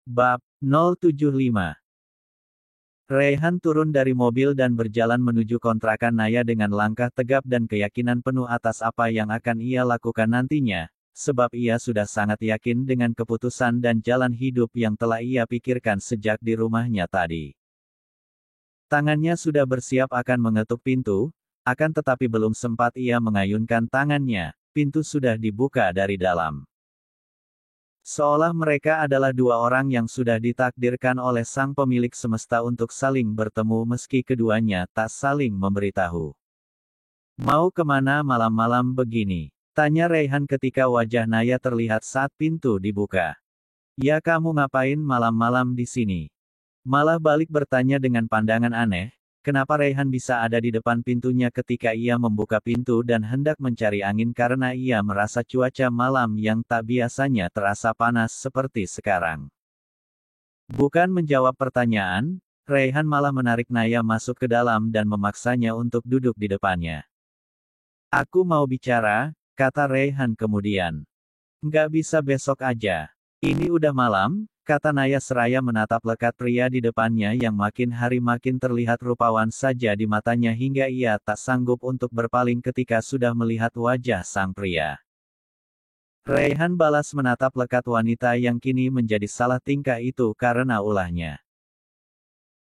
Bab 075. Raihan turun dari mobil dan berjalan menuju kontrakan Naya dengan langkah tegap dan keyakinan penuh atas apa yang akan ia lakukan nantinya, sebab ia sudah sangat yakin dengan keputusan dan jalan hidup yang telah ia pikirkan sejak di rumahnya tadi. Tangannya sudah bersiap akan mengetuk pintu, akan tetapi belum sempat ia mengayunkan tangannya, pintu sudah dibuka dari dalam. Seolah mereka adalah dua orang yang sudah ditakdirkan oleh sang pemilik semesta untuk saling bertemu meski keduanya tak saling memberitahu. "Mau kemana malam-malam begini?" tanya Raihan ketika wajah Naya terlihat saat pintu dibuka. "Ya kamu ngapain malam-malam di sini?" Malah balik bertanya dengan pandangan aneh, kenapa Raihan bisa ada di depan pintunya ketika ia membuka pintu dan hendak mencari angin karena ia merasa cuaca malam yang tak biasanya terasa panas seperti sekarang. Bukan menjawab pertanyaan, Raihan malah menarik Naya masuk ke dalam dan memaksanya untuk duduk di depannya. "Aku mau bicara," kata Raihan kemudian. "Nggak bisa besok aja? Ini udah malam," kata Naya seraya menatap lekat pria di depannya yang makin hari makin terlihat rupawan saja di matanya hingga ia tak sanggup untuk berpaling ketika sudah melihat wajah sang pria. Raihan balas menatap lekat wanita yang kini menjadi salah tingkah itu karena ulahnya.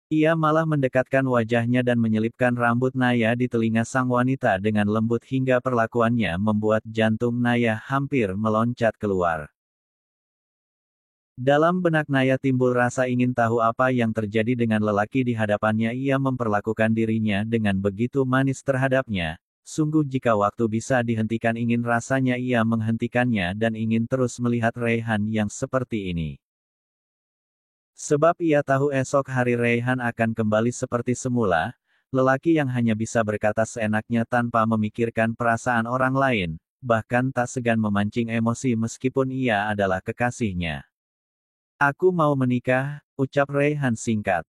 Ia malah mendekatkan wajahnya dan menyelipkan rambut Naya di telinga sang wanita dengan lembut hingga perlakuannya membuat jantung Naya hampir meloncat keluar. Dalam benak Naya timbul rasa ingin tahu apa yang terjadi dengan lelaki di hadapannya. Ia memperlakukan dirinya dengan begitu manis terhadapnya. Sungguh jika waktu bisa dihentikan ingin rasanya ia menghentikannya dan ingin terus melihat Raihan yang seperti ini. Sebab ia tahu esok hari Raihan akan kembali seperti semula, lelaki yang hanya bisa berkata seenaknya tanpa memikirkan perasaan orang lain, bahkan tak segan memancing emosi meskipun ia adalah kekasihnya. "Aku mau menikah," ucap Raihan singkat.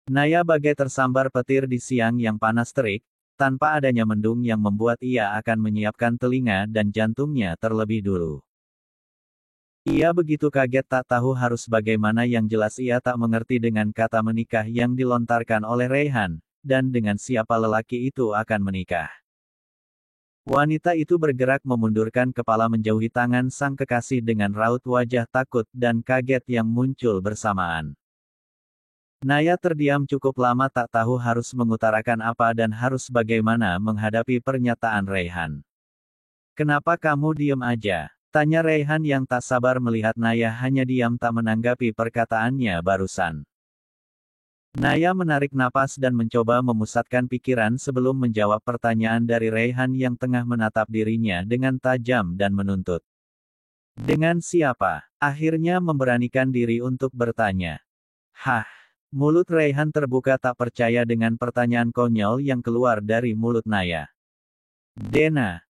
Naya bagai tersambar petir di siang yang panas terik, tanpa adanya mendung yang membuat ia akan menyiapkan telinga dan jantungnya terlebih dulu. Ia begitu kaget tak tahu harus bagaimana, yang jelas ia tak mengerti dengan kata menikah yang dilontarkan oleh Raihan, dan dengan siapa lelaki itu akan menikah. Wanita itu bergerak memundurkan kepala menjauhi tangan sang kekasih dengan raut wajah takut dan kaget yang muncul bersamaan. Naya terdiam cukup lama tak tahu harus mengutarakan apa dan harus bagaimana menghadapi pernyataan Raihan. "Kenapa kamu diam aja?" tanya Raihan yang tak sabar melihat Naya hanya diam tak menanggapi perkataannya barusan. Naya menarik napas dan mencoba memusatkan pikiran sebelum menjawab pertanyaan dari Raihan yang tengah menatap dirinya dengan tajam dan menuntut. "Dengan siapa?" akhirnya memberanikan diri untuk bertanya. "Hah?" Mulut Raihan terbuka tak percaya dengan pertanyaan konyol yang keluar dari mulut Naya. "Dena."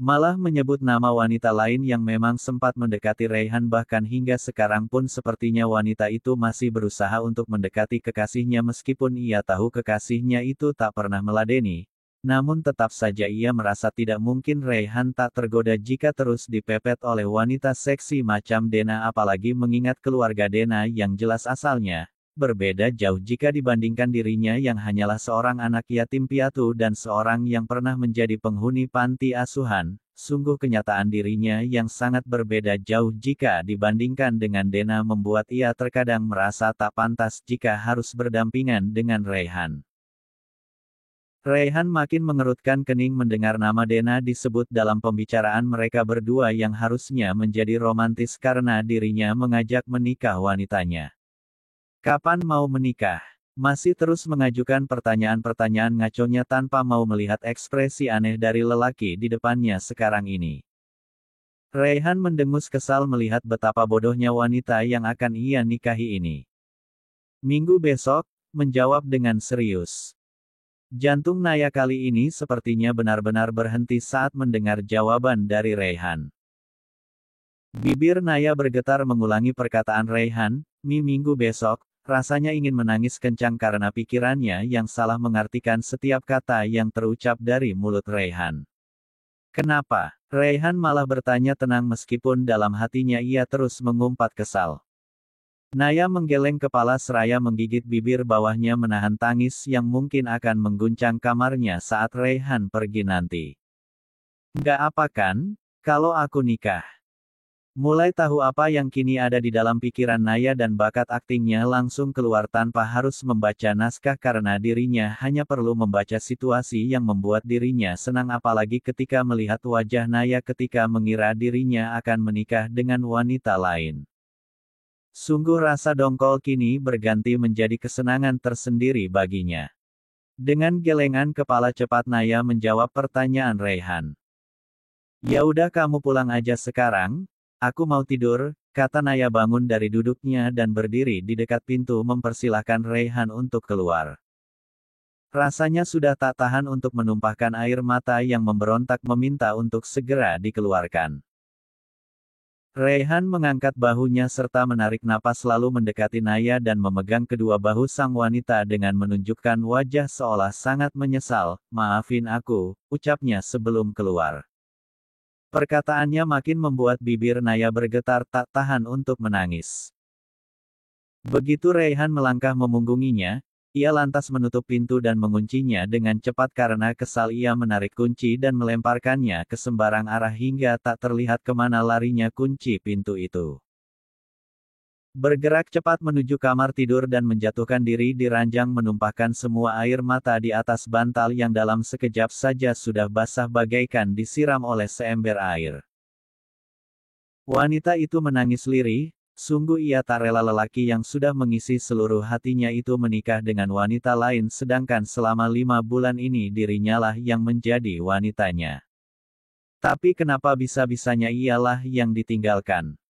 Malah menyebut nama wanita lain yang memang sempat mendekati Raihan, bahkan hingga sekarang pun sepertinya wanita itu masih berusaha untuk mendekati kekasihnya meskipun ia tahu kekasihnya itu tak pernah meladeni. Namun tetap saja ia merasa tidak mungkin Raihan tak tergoda jika terus dipepet oleh wanita seksi macam Dena, apalagi mengingat keluarga Dena yang jelas asalnya berbeda jauh jika dibandingkan dirinya yang hanyalah seorang anak yatim piatu dan seorang yang pernah menjadi penghuni panti asuhan. Sungguh kenyataan dirinya yang sangat berbeda jauh jika dibandingkan dengan Dena membuat ia terkadang merasa tak pantas jika harus berdampingan dengan Raihan. Raihan makin mengerutkan kening mendengar nama Dena disebut dalam pembicaraan mereka berdua yang harusnya menjadi romantis karena dirinya mengajak menikah wanitanya. "Kapan mau menikah?" Masih terus mengajukan pertanyaan-pertanyaan ngaconya tanpa mau melihat ekspresi aneh dari lelaki di depannya sekarang ini. Raihan mendengus kesal melihat betapa bodohnya wanita yang akan ia nikahi ini. "Minggu besok," menjawab dengan serius. Jantung Naya kali ini sepertinya benar-benar berhenti saat mendengar jawaban dari Raihan. Bibir Naya bergetar mengulangi perkataan Raihan, Minggu besok." Rasanya ingin menangis kencang karena pikirannya yang salah mengartikan setiap kata yang terucap dari mulut Raihan. Kenapa? Raihan malah bertanya tenang meskipun dalam hatinya ia terus mengumpat kesal. Naya menggeleng kepala seraya menggigit bibir bawahnya menahan tangis yang mungkin akan mengguncang kamarnya saat Raihan pergi nanti. Nggak apa kan, kalau aku nikah? Mulai tahu apa yang kini ada di dalam pikiran Naya dan bakat aktingnya langsung keluar tanpa harus membaca naskah karena dirinya hanya perlu membaca situasi yang membuat dirinya senang apalagi ketika melihat wajah Naya ketika mengira dirinya akan menikah dengan wanita lain. Sungguh rasa dongkol kini berganti menjadi kesenangan tersendiri baginya. Dengan gelengan kepala cepat Naya menjawab pertanyaan Raihan. Ya udah kamu pulang aja sekarang, aku mau tidur, kata Naya bangun dari duduknya dan berdiri di dekat pintu mempersilahkan Raihan untuk keluar. Rasanya sudah tak tahan untuk menumpahkan air mata yang memberontak meminta untuk segera dikeluarkan. Raihan mengangkat bahunya serta menarik napas lalu mendekati Naya dan memegang kedua bahu sang wanita dengan menunjukkan wajah seolah sangat menyesal. Maafin aku, ucapnya sebelum keluar. Perkataannya makin membuat bibir Naya bergetar tak tahan untuk menangis. Begitu Raihan melangkah memunggunginya, ia lantas menutup pintu dan menguncinya dengan cepat karena kesal ia menarik kunci dan melemparkannya ke sembarang arah hingga tak terlihat kemana larinya kunci pintu itu. Bergerak cepat menuju kamar tidur dan menjatuhkan diri di ranjang menumpahkan semua air mata di atas bantal yang dalam sekejap saja sudah basah bagaikan disiram oleh seember air. Wanita itu menangis lirih. Sungguh ia tak rela lelaki yang sudah mengisi seluruh hatinya itu menikah dengan wanita lain sedangkan selama 5 bulan ini dirinya lah yang menjadi wanitanya. Tapi kenapa bisa-bisanya ialah yang ditinggalkan?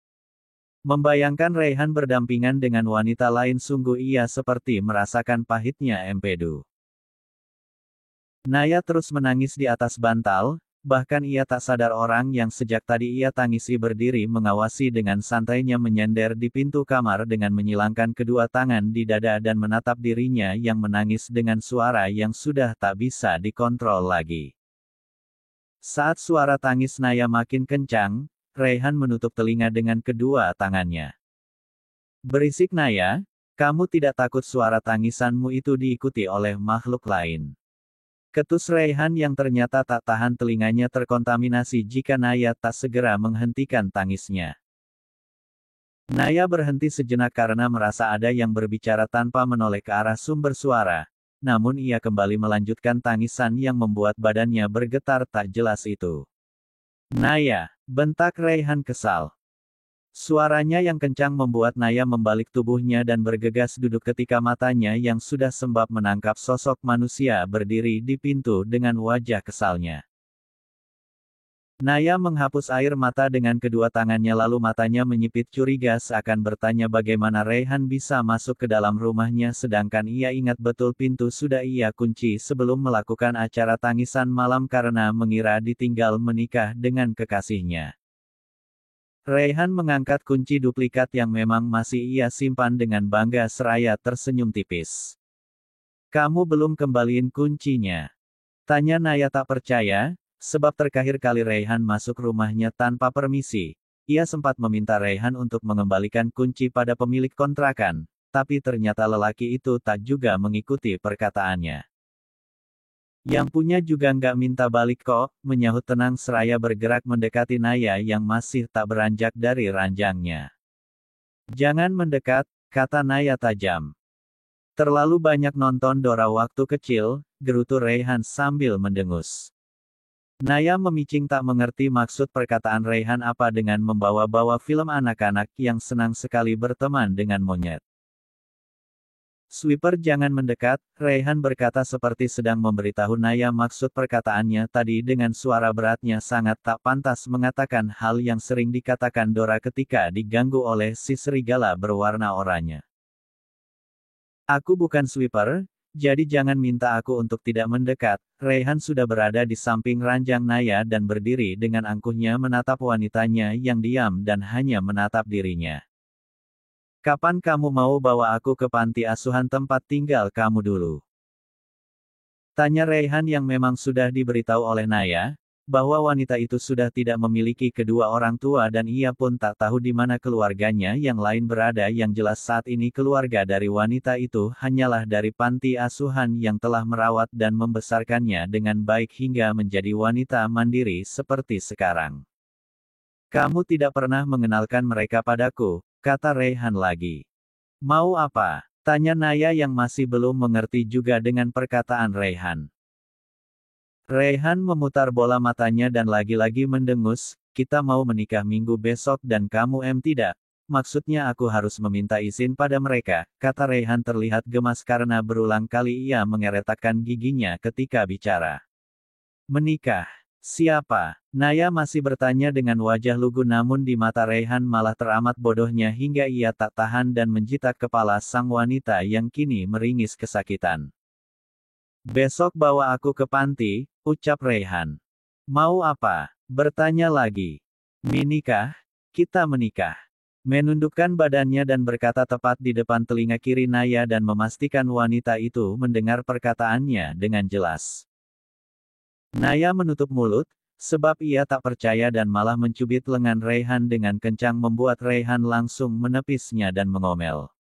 Membayangkan Raihan berdampingan dengan wanita lain sungguh ia seperti merasakan pahitnya empedu. Naya terus menangis di atas bantal. Bahkan ia tak sadar orang yang sejak tadi ia tangisi berdiri mengawasi dengan santainya menyender di pintu kamar dengan menyilangkan kedua tangan di dada dan menatap dirinya yang menangis dengan suara yang sudah tak bisa dikontrol lagi. Saat suara tangis Naya makin kencang, Raihan menutup telinga dengan kedua tangannya. Berisik Naya, kamu tidak takut suara tangisanmu itu diikuti oleh makhluk lain? Ketus Raihan yang ternyata tak tahan telinganya terkontaminasi jika Naya tak segera menghentikan tangisnya. Naya berhenti sejenak karena merasa ada yang berbicara tanpa menoleh ke arah sumber suara, namun ia kembali melanjutkan tangisan yang membuat badannya bergetar tak jelas itu. Naya, bentak Raihan kesal. Suaranya yang kencang membuat Naya membalik tubuhnya dan bergegas duduk ketika matanya yang sudah sembab menangkap sosok manusia berdiri di pintu dengan wajah kesalnya. Naya menghapus air mata dengan kedua tangannya lalu matanya menyipit curiga seakan bertanya bagaimana Raihan bisa masuk ke dalam rumahnya sedangkan ia ingat betul pintu sudah ia kunci sebelum melakukan acara tangisan malam karena mengira ditinggal menikah dengan kekasihnya. Raihan mengangkat kunci duplikat yang memang masih ia simpan dengan bangga seraya tersenyum tipis. Kamu belum kembaliin kuncinya? Tanya Naya tak percaya, sebab terakhir kali Raihan masuk rumahnya tanpa permisi. Ia sempat meminta Raihan untuk mengembalikan kunci pada pemilik kontrakan, tapi ternyata lelaki itu tak juga mengikuti perkataannya. Yang punya juga nggak minta balik kok, menyahut tenang seraya bergerak mendekati Naya yang masih tak beranjak dari ranjangnya. Jangan mendekat, kata Naya tajam. Terlalu banyak nonton Dora waktu kecil, gerutu Raihan sambil mendengus. Naya memicing tak mengerti maksud perkataan Raihan apa dengan membawa-bawa film anak-anak yang senang sekali berteman dengan monyet. Sweeper jangan mendekat, Raihan berkata seperti sedang memberitahu Naya maksud perkataannya tadi dengan suara beratnya sangat tak pantas mengatakan hal yang sering dikatakan Dora ketika diganggu oleh si serigala berwarna oranye. Aku bukan sweeper, jadi jangan minta aku untuk tidak mendekat. Raihan sudah berada di samping ranjang Naya dan berdiri dengan angkuhnya menatap wanitanya yang diam dan hanya menatap dirinya. Kapan kamu mau bawa aku ke panti asuhan tempat tinggal kamu dulu? Tanya Raihan yang memang sudah diberitahu oleh Naya, bahwa wanita itu sudah tidak memiliki kedua orang tua dan ia pun tak tahu di mana keluarganya yang lain berada. Yang jelas saat ini keluarga dari wanita itu hanyalah dari panti asuhan yang telah merawat dan membesarkannya dengan baik hingga menjadi wanita mandiri seperti sekarang. Kamu tidak pernah mengenalkan mereka padaku, kata Raihan lagi. Mau apa? Tanya Naya yang masih belum mengerti juga dengan perkataan Raihan. Raihan memutar bola matanya dan lagi-lagi mendengus, kita mau menikah minggu besok dan kamu tidak. Maksudnya aku harus meminta izin pada mereka, kata Raihan terlihat gemas karena berulang kali ia mengeretakkan giginya ketika bicara. Menikah? Siapa? Naya masih bertanya dengan wajah lugu namun di mata Raihan malah teramat bodohnya hingga ia tak tahan dan menjitak kepala sang wanita yang kini meringis kesakitan. Besok bawa aku ke panti, ucap Raihan. Mau apa? Bertanya lagi. Menikah? Kita menikah. Menundukkan badannya dan berkata tepat di depan telinga kiri Naya dan memastikan wanita itu mendengar perkataannya dengan jelas. Naya menutup mulut, sebab ia tak percaya dan malah mencubit lengan Raihan dengan kencang membuat Raihan langsung menepisnya dan mengomel.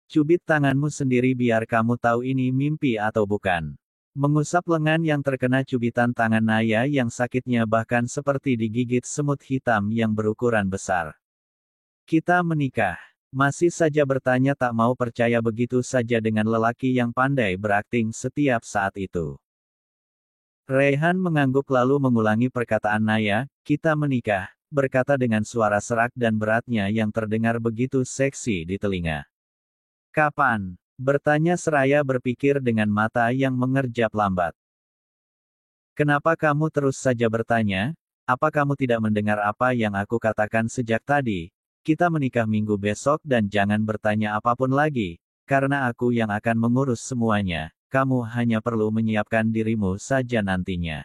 Cubit tanganmu sendiri biar kamu tahu ini mimpi atau bukan. Mengusap lengan yang terkena cubitan tangan Naya yang sakitnya bahkan seperti digigit semut hitam yang berukuran besar. Kita menikah. Masih saja bertanya tak mau percaya begitu saja dengan lelaki yang pandai berakting setiap saat itu. Raihan mengangguk lalu mengulangi perkataan Naya, kita menikah, berkata dengan suara serak dan beratnya yang terdengar begitu seksi di telinga. Kapan? Bertanya seraya berpikir dengan mata yang mengerjap lambat. Kenapa kamu terus saja bertanya? Apa kamu tidak mendengar apa yang aku katakan sejak tadi? Kita menikah minggu besok dan jangan bertanya apapun lagi, karena aku yang akan mengurus semuanya. Kamu hanya perlu menyiapkan dirimu saja nantinya.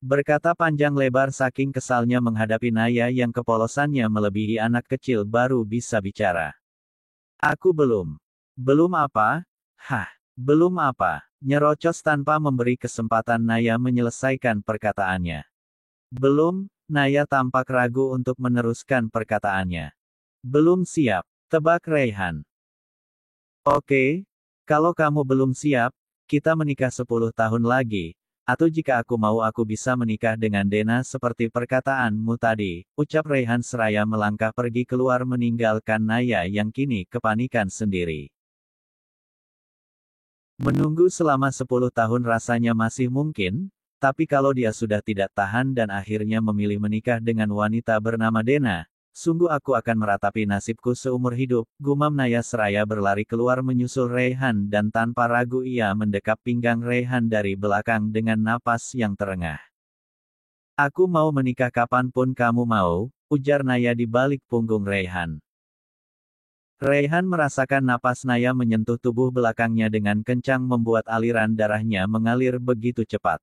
Berkata panjang lebar saking kesalnya menghadapi Naya yang kepolosannya melebihi anak kecil baru bisa bicara. Aku belum. Belum apa? Hah, belum apa? Nyerocos tanpa memberi kesempatan Naya menyelesaikan perkataannya. Belum, Naya tampak ragu untuk meneruskan perkataannya. Belum siap, tebak Raihan. Oke, kalau kamu belum siap, kita menikah 10 tahun lagi, atau jika aku mau aku bisa menikah dengan Dena seperti perkataanmu tadi, ucap Raihan seraya melangkah pergi keluar meninggalkan Naya yang kini kepanikan sendiri. Menunggu selama 10 tahun rasanya masih mungkin, tapi kalau dia sudah tidak tahan dan akhirnya memilih menikah dengan wanita bernama Dena, sungguh aku akan meratapi nasibku seumur hidup, gumam Naya seraya berlari keluar menyusul Raihan dan tanpa ragu ia mendekap pinggang Raihan dari belakang dengan napas yang terengah. Aku mau menikah kapanpun kamu mau, ujar Naya di balik punggung Raihan. Raihan merasakan napas Naya menyentuh tubuh belakangnya dengan kencang membuat aliran darahnya mengalir begitu cepat.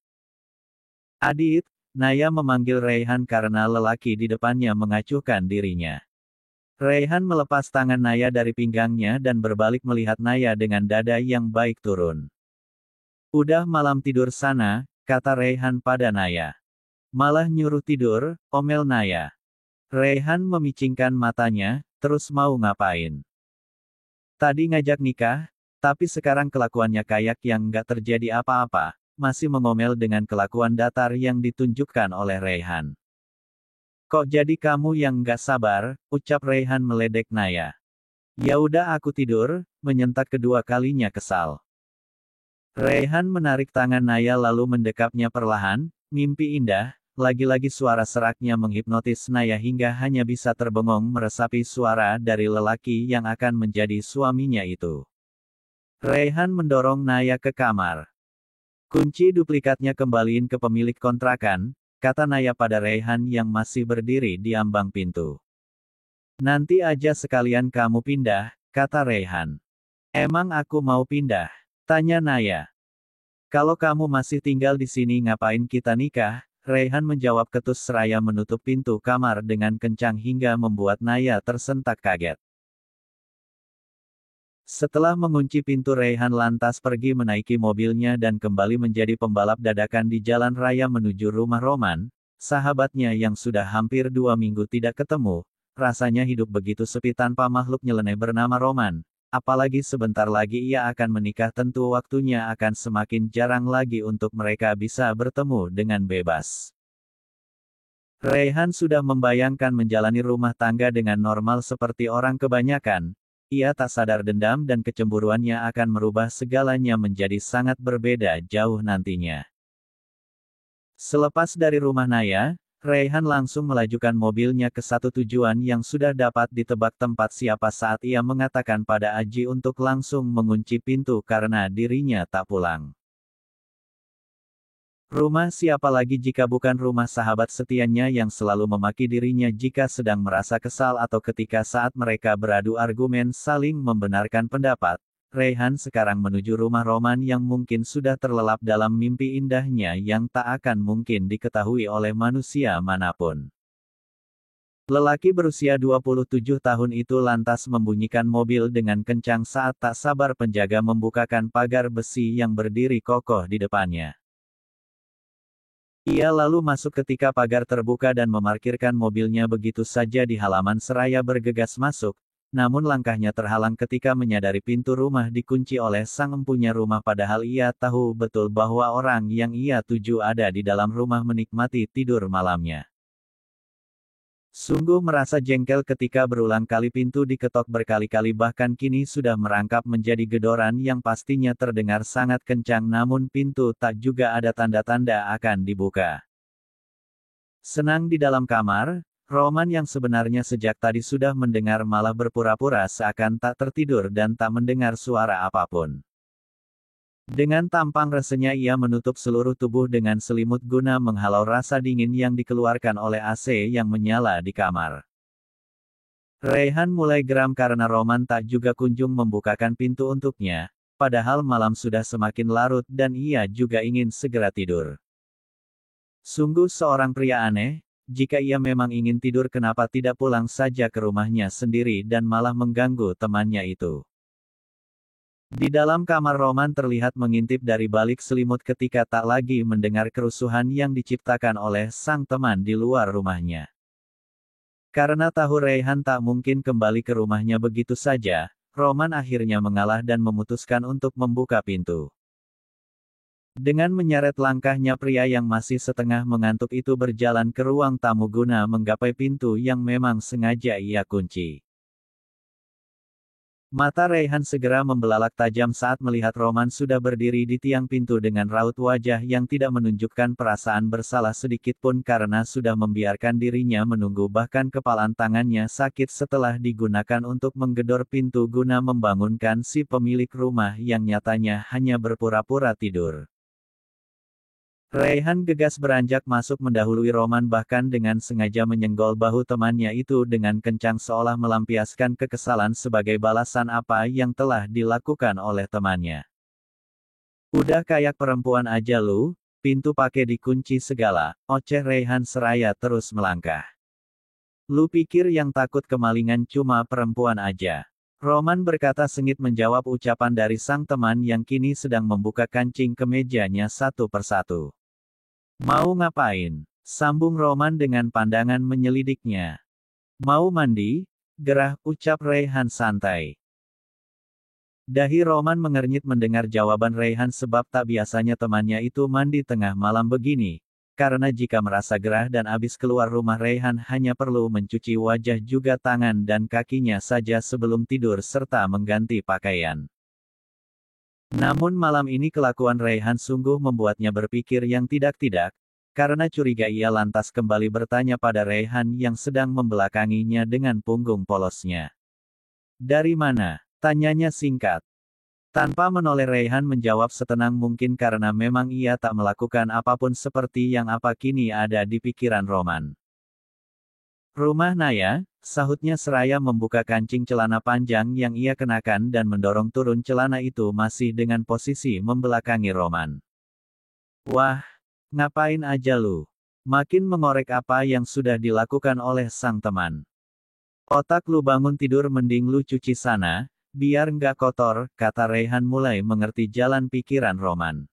Adit, Naya memanggil Raihan karena lelaki di depannya mengacuhkan dirinya. Raihan melepas tangan Naya dari pinggangnya dan berbalik melihat Naya dengan dada yang baik turun. Udah malam tidur sana, kata Raihan pada Naya. Malah nyuruh tidur, omel Naya. Raihan memicingkan matanya, terus mau ngapain? Tadi ngajak nikah, tapi sekarang kelakuannya kayak yang nggak terjadi apa-apa. Masih mengomel dengan kelakuan datar yang ditunjukkan oleh Raihan. Kok jadi kamu yang nggak sabar, ucap Raihan meledek Naya. Ya udah aku tidur, menyentak kedua kalinya kesal. Raihan menarik tangan Naya lalu mendekapnya perlahan, mimpi indah, lagi-lagi suara seraknya menghipnotis Naya hingga hanya bisa terbengong meresapi suara dari lelaki yang akan menjadi suaminya itu. Raihan mendorong Naya ke kamar. Kunci duplikatnya kembaliin ke pemilik kontrakan, kata Naya pada Raihan yang masih berdiri di ambang pintu. Nanti aja sekalian kamu pindah, kata Raihan. Emang aku mau pindah? Tanya Naya. Kalau kamu masih tinggal di sini ngapain kita nikah? Raihan menjawab ketus seraya menutup pintu kamar dengan kencang hingga membuat Naya tersentak kaget. Setelah mengunci pintu, Raihan lantas pergi menaiki mobilnya dan kembali menjadi pembalap dadakan di jalan raya menuju rumah Roman, sahabatnya yang sudah hampir 2 minggu tidak ketemu. Rasanya hidup begitu sepi tanpa makhluk nyeleneh bernama Roman. Apalagi sebentar lagi ia akan menikah, tentu waktunya akan semakin jarang lagi untuk mereka bisa bertemu dengan bebas. Raihan sudah membayangkan menjalani rumah tangga dengan normal seperti orang kebanyakan. Ia tak sadar dendam dan kecemburuannya akan merubah segalanya menjadi sangat berbeda jauh nantinya. Selepas dari rumah Naya, Raihan langsung melajukan mobilnya ke satu tujuan yang sudah dapat ditebak tempat siapa saat ia mengatakan pada Aji untuk langsung mengunci pintu karena dirinya tak pulang. Rumah siapa lagi jika bukan rumah sahabat setianya yang selalu memaki dirinya jika sedang merasa kesal atau ketika saat mereka beradu argumen saling membenarkan pendapat. Raihan sekarang menuju rumah Roman yang mungkin sudah terlelap dalam mimpi indahnya yang tak akan mungkin diketahui oleh manusia manapun. Lelaki berusia 27 tahun itu lantas membunyikan mobil dengan kencang saat tak sabar penjaga membukakan pagar besi yang berdiri kokoh di depannya. Ia lalu masuk ketika pagar terbuka dan memarkirkan mobilnya begitu saja di halaman seraya bergegas masuk. Namun langkahnya terhalang ketika menyadari pintu rumah dikunci oleh sang empunya rumah, padahal ia tahu betul bahwa orang yang ia tuju ada di dalam rumah menikmati tidur malamnya. Sungguh merasa jengkel ketika berulang kali pintu diketok berkali-kali, bahkan kini sudah merangkap menjadi gedoran yang pastinya terdengar sangat kencang, namun pintu tak juga ada tanda-tanda akan dibuka. Senang di dalam kamar, Roman yang sebenarnya sejak tadi sudah mendengar malah berpura-pura seakan tak tertidur dan tak mendengar suara apapun. Dengan tampang resenya ia menutup seluruh tubuh dengan selimut guna menghalau rasa dingin yang dikeluarkan oleh AC yang menyala di kamar. Raihan mulai geram karena Roman tak juga kunjung membukakan pintu untuknya, padahal malam sudah semakin larut dan ia juga ingin segera tidur. Sungguh seorang pria aneh. Jika ia memang ingin tidur, kenapa tidak pulang saja ke rumahnya sendiri dan malah mengganggu temannya itu. Di dalam kamar, Roman terlihat mengintip dari balik selimut ketika tak lagi mendengar kerusuhan yang diciptakan oleh sang teman di luar rumahnya. Karena tahu Raihan tak mungkin kembali ke rumahnya begitu saja, Roman akhirnya mengalah dan memutuskan untuk membuka pintu. Dengan menyeret langkahnya, pria yang masih setengah mengantuk itu berjalan ke ruang tamu guna menggapai pintu yang memang sengaja ia kunci. Mata Raihan segera membelalak tajam saat melihat Roman sudah berdiri di tiang pintu dengan raut wajah yang tidak menunjukkan perasaan bersalah sedikit pun karena sudah membiarkan dirinya menunggu, bahkan kepalan tangannya sakit setelah digunakan untuk menggedor pintu guna membangunkan si pemilik rumah yang nyatanya hanya berpura-pura tidur. Raihan gegas beranjak masuk mendahului Roman, bahkan dengan sengaja menyenggol bahu temannya itu dengan kencang seolah melampiaskan kekesalan sebagai balasan apa yang telah dilakukan oleh temannya. Udah kayak perempuan aja lu, pintu pakai dikunci segala, oceh Raihan seraya terus melangkah. Lu pikir yang takut kemalingan cuma perempuan aja? Roman berkata sengit menjawab ucapan dari sang teman yang kini sedang membuka kancing kemejanya satu persatu. Mau ngapain? Sambung Roman dengan pandangan menyelidiknya. Mau mandi? Gerah, ucap Raihan santai. Dahi Roman mengernyit mendengar jawaban Raihan, sebab tak biasanya temannya itu mandi tengah malam begini. Karena jika merasa gerah dan abis keluar rumah, Raihan hanya perlu mencuci wajah juga tangan dan kakinya saja sebelum tidur serta mengganti pakaian. Namun malam ini kelakuan Raihan sungguh membuatnya berpikir yang tidak-tidak. Karena curiga, ia lantas kembali bertanya pada Raihan yang sedang membelakanginya dengan punggung polosnya. Dari mana? Tanyanya singkat. Tanpa menoleh, Raihan menjawab setenang mungkin karena memang ia tak melakukan apapun seperti yang apa kini ada di pikiran Roman. Rumah Naya, sahutnya seraya membuka kancing celana panjang yang ia kenakan dan mendorong turun celana itu masih dengan posisi membelakangi Roman. Wah, ngapain aja lu? Makin mengorek apa yang sudah dilakukan oleh sang teman. Otak lu bangun tidur, mending lu cuci sana, Biar nggak kotor, kata Raihan mulai mengerti jalan pikiran Roman.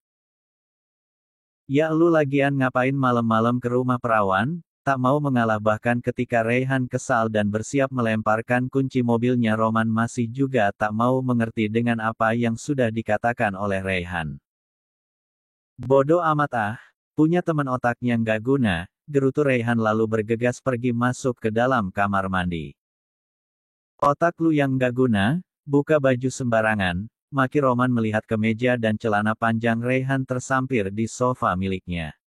Ya lu lagian ngapain malam-malam ke rumah perawan? Tak mau mengalah bahkan ketika Raihan kesal dan bersiap melemparkan kunci mobilnya Roman masih juga tak mau mengerti dengan apa yang sudah dikatakan oleh Raihan. Bodoh amat ah, punya teman otaknya nggak guna, gerutu Raihan lalu bergegas pergi masuk ke dalam kamar mandi. Otak lu yang nggak guna, buka baju sembarangan, maki Roman melihat kemeja dan celana panjang Raihan tersampir di sofa miliknya.